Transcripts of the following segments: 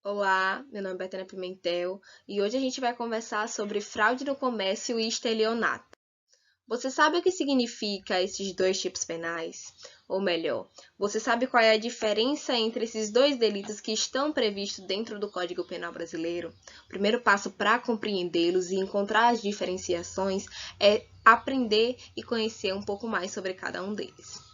Olá, meu nome é Betânia Pimentel e hoje a gente vai conversar sobre fraude no comércio e estelionato. Você sabe o que significa esses dois tipos penais? Ou melhor, você sabe qual é a diferença entre esses dois delitos que estão previstos dentro do Código Penal brasileiro? O primeiro passo para compreendê-los e encontrar as diferenciações é aprender e conhecer um pouco mais sobre cada um deles.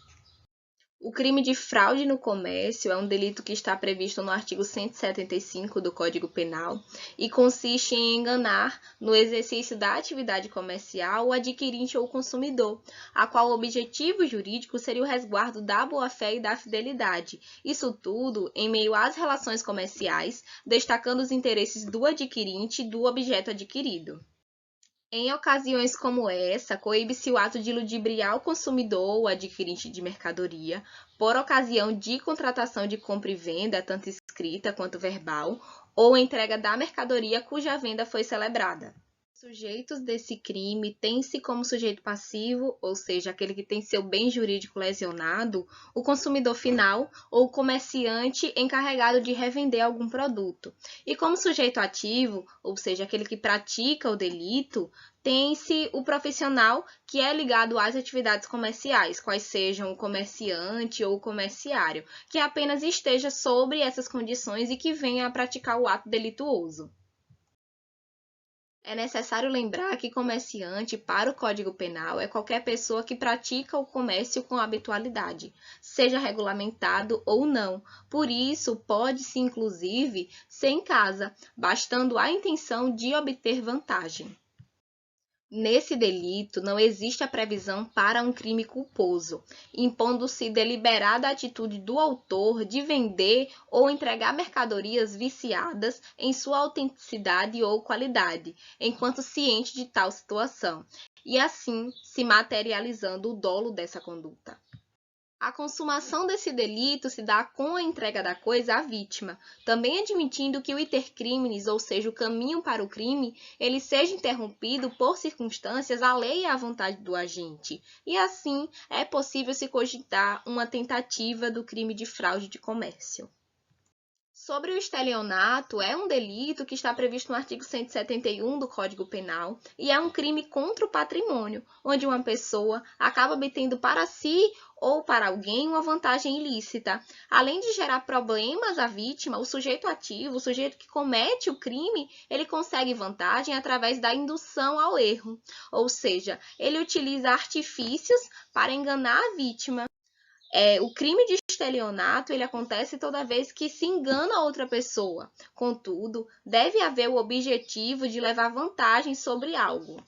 O crime de fraude no comércio é um delito que está previsto no artigo 175 do Código Penal e consiste em enganar, no exercício da atividade comercial, o adquirente ou consumidor, a qual o objetivo jurídico seria o resguardo da boa-fé e da fidelidade. Isso tudo em meio às relações comerciais, destacando os interesses do adquirente e do objeto adquirido. Em ocasiões como essa, coíbe-se o ato de ludibriar o consumidor ou adquirente de mercadoria, por ocasião de contratação de compra e venda, tanto escrita quanto verbal, ou entrega da mercadoria cuja venda foi celebrada. Sujeitos desse crime têm-se como sujeito passivo, ou seja, aquele que tem seu bem jurídico lesionado, o consumidor final ou o comerciante encarregado de revender algum produto. E como sujeito ativo, ou seja, aquele que pratica o delito, tem-se o profissional que é ligado às atividades comerciais, quais sejam o comerciante ou o comerciário, que apenas esteja sobre essas condições e que venha a praticar o ato delituoso. É necessário lembrar que comerciante, para o Código Penal, é qualquer pessoa que pratica o comércio com habitualidade, seja regulamentado ou não. Por isso, pode-se, inclusive, ser em casa, bastando a intenção de obter vantagem. Nesse delito, não existe a previsão para um crime culposo, impondo-se deliberada atitude do autor de vender ou entregar mercadorias viciadas em sua autenticidade ou qualidade, enquanto ciente de tal situação, e assim se materializando o dolo dessa conduta. A consumação desse delito se dá com a entrega da coisa à vítima, também admitindo que o iter criminis, ou seja, o caminho para o crime, ele seja interrompido por circunstâncias alheias à vontade do agente, e assim é possível se cogitar uma tentativa do crime de fraude de comércio. Sobre o estelionato, é um delito que está previsto no artigo 171 do Código Penal e é um crime contra o patrimônio, onde uma pessoa acaba obtendo para si ou para alguém uma vantagem ilícita. Além de gerar problemas à vítima, o sujeito ativo, o sujeito que comete o crime, ele consegue vantagem através da indução ao erro, ou seja, ele utiliza artifícios para enganar a vítima. O crime de estelionato ele acontece toda vez que se engana outra pessoa. Contudo, deve haver o objetivo de levar vantagem sobre algo.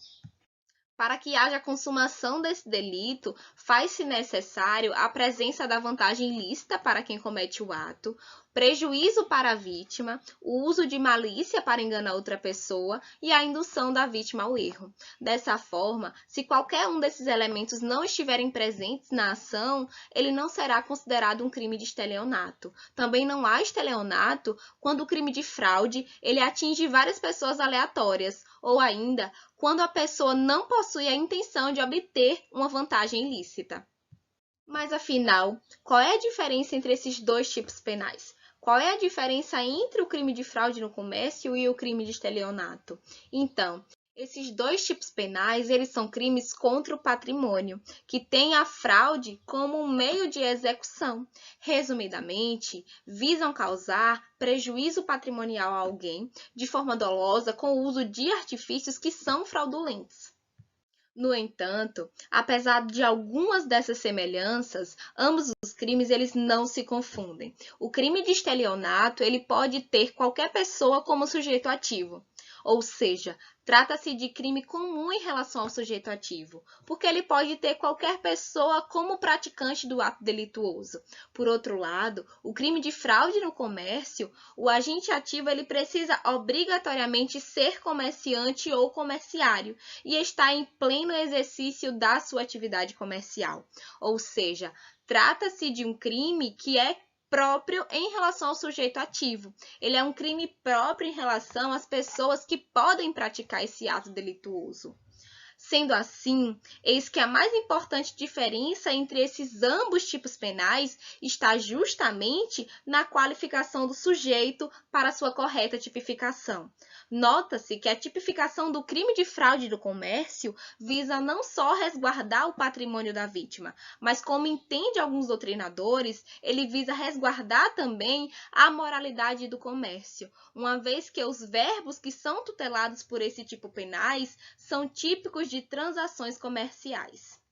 Para que haja consumação desse delito, faz-se necessário a presença da vantagem ilícita para quem comete o ato, prejuízo para a vítima, o uso de malícia para enganar outra pessoa e a indução da vítima ao erro. Dessa forma, se qualquer um desses elementos não estiverem presentes na ação, ele não será considerado um crime de estelionato. Também não há estelionato quando o crime de fraude ele atinge várias pessoas aleatórias, ou ainda quando a pessoa não possui a intenção de obter uma vantagem ilícita. Mas afinal, qual é a diferença entre esses dois tipos penais? Qual é a diferença entre o crime de fraude no comércio e o crime de estelionato? Então, esses dois tipos penais, eles são crimes contra o patrimônio, que têm a fraude como um meio de execução. Resumidamente, visam causar prejuízo patrimonial a alguém de forma dolosa com o uso de artifícios que são fraudulentos. No entanto, apesar de algumas dessas semelhanças, ambos os crimes eles não se confundem. O crime de estelionato ele pode ter qualquer pessoa como sujeito ativo, ou seja, trata-se de crime comum em relação ao sujeito ativo, porque ele pode ter qualquer pessoa como praticante do ato delituoso. Por outro lado, o crime de fraude no comércio, o agente ativo ele precisa obrigatoriamente ser comerciante ou comerciário e está em pleno exercício da sua atividade comercial. Ou seja, trata-se de um crime que é próprio em relação ao sujeito ativo. Ele é um crime próprio em relação às pessoas que podem praticar esse ato delituoso. Sendo assim, eis que a mais importante diferença entre esses ambos tipos penais está justamente na qualificação do sujeito para sua correta tipificação. Nota-se que a tipificação do crime de fraude do comércio visa não só resguardar o patrimônio da vítima, mas, como entende alguns doutrinadores, ele visa resguardar também a moralidade do comércio, uma vez que os verbos que são tutelados por esse tipo penais são típicos de transações comerciais.